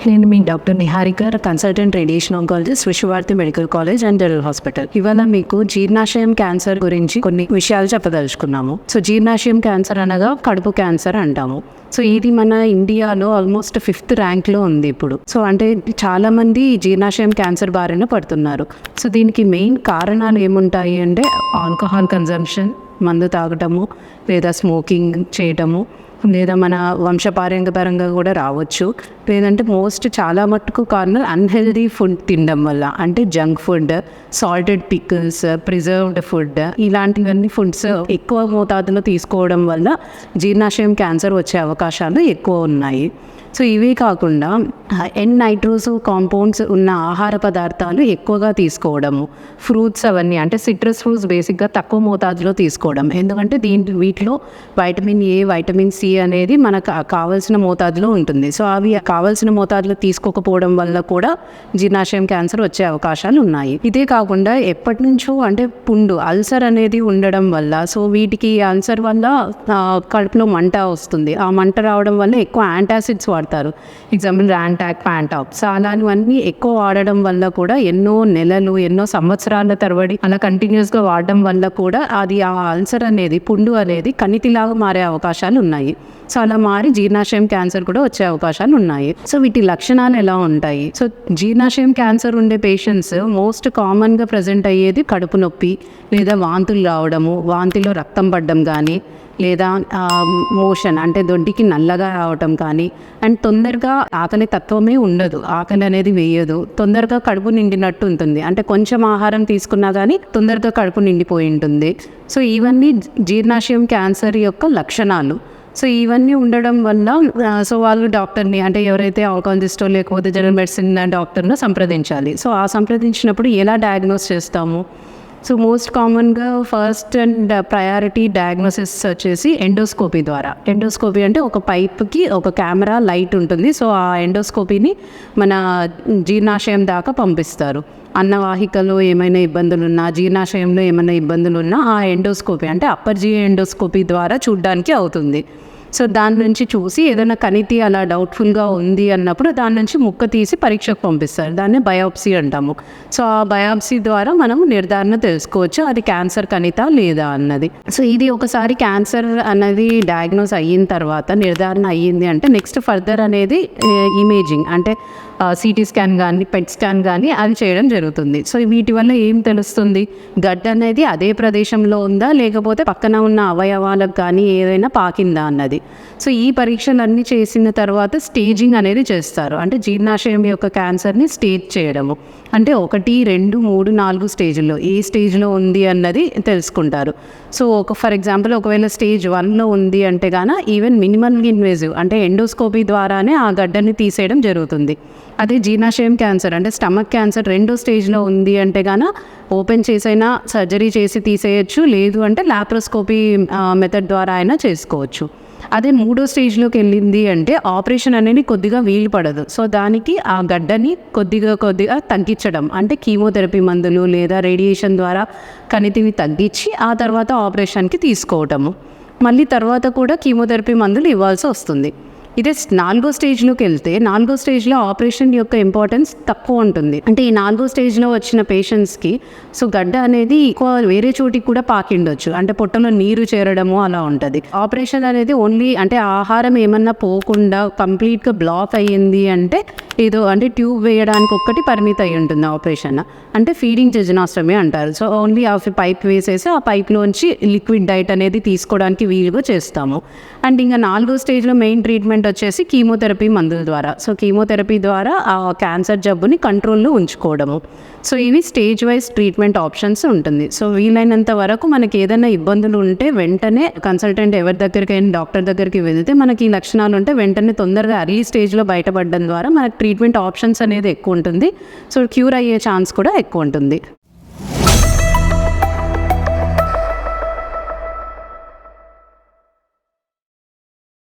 నేను మీ doctor Niharika, consultant radiation oncologist, Vishwabharati medical college and general hospital. ఇవాళ మీకు జీర్ణాశయం క్యాన్సర్ గురించి కొన్ని విషయాలు చెప్పదలుచుకున్నాము. సో జీర్ణాశయం క్యాన్సర్ అనగా కడుపు క్యాన్సర్ అంటాము. సో ఇది మన ఇండియాలో ఆల్మోస్ట్ 5th ర్యాంక్లో ఉంది ఇప్పుడు. సో అంటే చాలామంది జీర్ణాశయం క్యాన్సర్ బారిన పడుతున్నారు. సో దీనికి మెయిన్ కారణాలు ఏముంటాయి అంటే ఆల్కహాల్ కన్జంప్షన్, మందు తాగటము, లేదా స్మోకింగ్ చేయటము, లేదా మన వంశపారంపరంగా కూడా రావచ్చు. లేదంటే చాలా మట్టుకు కారణాలు అన్హెల్దీ ఫుడ్ తినడం వల్ల, అంటే junk food, salted pickles, preserved food, ఇలాంటివన్నీ ఫుడ్స్ ఎక్కువ మోతాదులో తీసుకోవడం వల్ల జీర్ణాశయం క్యాన్సర్ వచ్చే అవకాశాలు ఎక్కువ ఉన్నాయి. సో ఇవే కాకుండా నైట్రోజు కాంపౌండ్స్ ఉన్న ఆహార పదార్థాలు ఎక్కువగా తీసుకోవడము, ఫ్రూట్స్ అవన్నీ అంటే సిట్రస్ ఫ్రూట్స్ బేసిక్గా తక్కువ మోతాదులో తీసుకోవడం. ఎందుకంటే వీటిలో వైటమిన్ ఏ, వైటమిన్ సి అనేది మనకు కావాల్సిన మోతాదులో ఉంటుంది. సో అవి కావాల్సిన మోతాదులో తీసుకోకపోవడం వల్ల కూడా జీర్ణాశయం క్యాన్సర్ వచ్చే అవకాశాలు ఉన్నాయి. ఇదే కాకుండా ఎప్పటి నుంచో అంటే పుండు, అల్సర్ అనేది ఉండడం వల్ల, సో వీటికి అల్సర్ వల్ల కడుపులో మంట వస్తుంది. ఆ మంట రావడం వల్ల ఎక్కువ యాంటాసిడ్స్ వాడతారు. ఎగ్జాంపుల్ ర్యాంటాక్, ప్యాంటాప్. సో అలాంటివన్నీ ఎక్కువ వాడడం వల్ల కూడా ఎన్నో నెలలు, ఎన్నో సంవత్సరాల తరబడి అలా కంటిన్యూస్గా వాడడం వల్ల కూడా అది ఆ అల్సర్ అనేది, పుండు అనేది కణితిలాగా మారే అవకాశాలు ఉన్నాయి. సో అలా మారి జీర్ణాశయం క్యాన్సర్ కూడా వచ్చే అవకాశాలు ఉన్నాయి. సో వీటి లక్షణాలు ఎలా ఉంటాయి? సో జీర్ణాశయం క్యాన్సర్ ఉండే పేషెంట్స్ మోస్ట్ కామన్గా ప్రజెంట్ అయ్యేది కడుపు నొప్పి, లేదా వాంతులు రావడము, వాంతిలో రక్తం పడడం కానీ, లేదా మోషన్ అంటే దొడ్డికి నల్లగా రావటం కానీ, అండ్ తొందరగా ఆకలి తత్వమే ఉండదు, ఆకలి అనేది వేయదు, తొందరగా కడుపు నిండినట్టు ఉంటుంది. అంటే కొంచెం ఆహారం తీసుకున్నా కానీ తొందరగా కడుపు నిండిపోయి ఉంటుంది. సో ఇవన్నీ జీర్ణాశయం క్యాన్సర్ యొక్క లక్షణాలు. సో ఇవన్నీ ఉండడం వల్ల సో వాళ్ళు డాక్టర్ని, అంటే ఎవరైతే ఆంకాలజిస్టో లేకపోతే జనరల్ మెడిసిన్ డాక్టర్ను సంప్రదించాలి. సో ఆ సంప్రదించినప్పుడు ఎలా డయాగ్నోస్ చేస్తాము? సో మోస్ట్ కామన్గా ఫస్ట్ అండ్ ప్రయారిటీ డయాగ్నోసిస్ వచ్చేసి ఎండోస్కోపీ ద్వారా. ఎండోస్కోపీ అంటే ఒక పైప్కి ఒక కెమెరా, లైట్ ఉంటుంది. సో ఆ ఎండోస్కోపీని మన జీర్ణాశయం దాకా పంపిస్తారు. అన్నవాహికలో ఏమైనా ఇబ్బందులున్నా, జీర్ణాశయంలో ఏమైనా ఇబ్బందులున్నా ఆ ఎండోస్కోపీ అంటే అప్పర్ జిఐ ఎండోస్కోపీ ద్వారా చూడడానికి అవుతుంది. సో దాని నుంచి చూసి ఏదైనా కణితి అలా డౌట్ఫుల్గా ఉంది అన్నప్పుడు దాని నుంచి ముక్క తీసి పరీక్షకు పంపిస్తారు. దాన్ని బయాప్సీ అంటాము. సో ఆ బయాప్సీ ద్వారా మనం నిర్ధారణ తెలుసుకోవచ్చు అది క్యాన్సర్ కణిత లేదా అన్నది. సో ఇది ఒకసారి క్యాన్సర్ అన్నది డయాగ్నోస్ అయిన తర్వాత, నిర్ధారణ అయ్యింది అంటే నెక్స్ట్ ఫర్దర్ అనేది ఇమేజింగ్, అంటే సిటీ స్కాన్ కానీ, పెట్ స్కాన్ కానీ అది చేయడం జరుగుతుంది. సో వీటి వల్ల ఏం తెలుస్తుంది? గడ్డ అనేది అదే ప్రదేశంలో ఉందా, లేకపోతే పక్కన ఉన్న అవయవాలకు కానీ ఏదైనా పాకిందా అన్నది. సో ఈ పరీక్షలన్నీ చేసిన తర్వాత స్టేజింగ్ అనేది చేస్తారు. అంటే జీర్ణాశయం యొక్క క్యాన్సర్ని స్టేజ్ చేయడము, అంటే 1, 2, 3, 4 స్టేజ్లో ఏ స్టేజ్లో ఉంది అన్నది తెలుసుకుంటారు. సో ఫర్ ఎగ్జాంపుల్ ఒకవేళ స్టేజ్ 1లో ఉంది అంటే గాన ఈవెన్ మినిమల్ ఇన్వేజివ్ అంటే ఎండోస్కోపీ ద్వారానే ఆ గడ్డని తీసేయడం జరుగుతుంది. అదే జీర్ణాశయం క్యాన్సర్ అంటే స్టమక్ క్యాన్సర్ 2వ స్టేజ్లో ఉంది అంటే గాన ఓపెన్ చేసైనా సర్జరీ చేసి తీసేయచ్చు, లేదు అంటే లాప్రోస్కోపీ మెథడ్ ద్వారా అయినా చేసుకోవచ్చు. అదే 3వ స్టేజ్లోకి వెళ్ళింది అంటే ఆపరేషన్ అనేది కొద్దిగా వీలు పడదు. సో దానికి ఆ గడ్డని కొద్దిగా తగ్గించడం, అంటే కీమోథెరపీ మందులు లేదా రేడియేషన్ ద్వారా కణితిని తగ్గించి ఆ తర్వాత ఆపరేషన్కి తీసుకోవటము. మళ్ళీ తర్వాత కూడా కీమోథెరపీ మందులు ఇవ్వాల్సి వస్తుంది. ఇదే 4వ స్టేజ్లోకి వెళ్తే 4వ స్టేజ్లో ఆపరేషన్ యొక్క ఇంపార్టెన్స్ తక్కువ ఉంటుంది. అంటే ఈ 4వ స్టేజ్లో వచ్చిన పేషెంట్స్కి సో గడ్డ అనేది ఎక్కువ వేరే చోటికి కూడా పాకిండొచ్చు, అంటే పొట్టలో నీరు చేరడము అలా ఉంటుంది. ఆపరేషన్ అనేది ఓన్లీ అంటే ఆహారం ఏమన్నా పోకుండా కంప్లీట్గా బ్లాక్ అయ్యింది అంటే ఏదో అంటే ట్యూబ్ వేయడానికి ఒక్కటి పరిమితి అయి ఉంటుంది ఆపరేషన్, అంటే ఫీడింగ్ జెజనాస్టమీ అంటారు. సో ఓన్లీ ఆ పైప్ వేసేసి ఆ పైప్లోంచి లిక్విడ్ డైట్ అనేది తీసుకోవడానికి వీలుగా చేస్తాము. అండ్ ఇంకా 4వ స్టేజ్లో మెయిన్ ట్రీట్మెంట్ వచ్చేసి కీమోథెరపీ మందుల ద్వారా. సో కీమోథెరపీ ద్వారా ఆ క్యాన్సర్ జబ్బుని కంట్రోల్లో ఉంచుకోవడము. సో ఇవి స్టేజ్ వైజ్ ట్రీట్మెంట్ ఆప్షన్స్ ఉంటుంది. సో వీలైనంత వరకు మనకి ఏదైనా ఇబ్బందులు ఉంటే వెంటనే కన్సల్టెంట్ ఎవరి దగ్గరికైనా డాక్టర్ దగ్గరికి వెళ్తే మనకి ఈ లక్షణాలు ఉంటే వెంటనే తొందరగా అర్లీ స్టేజ్లో బయటపడడం ద్వారా మనకి ట్రీట్మెంట్ ఆప్షన్స్ అనేది ఎక్కువ ఉంటుంది. సో క్యూర్ అయ్యే ఛాన్స్ కూడా ఎక్కువ ఉంటుంది.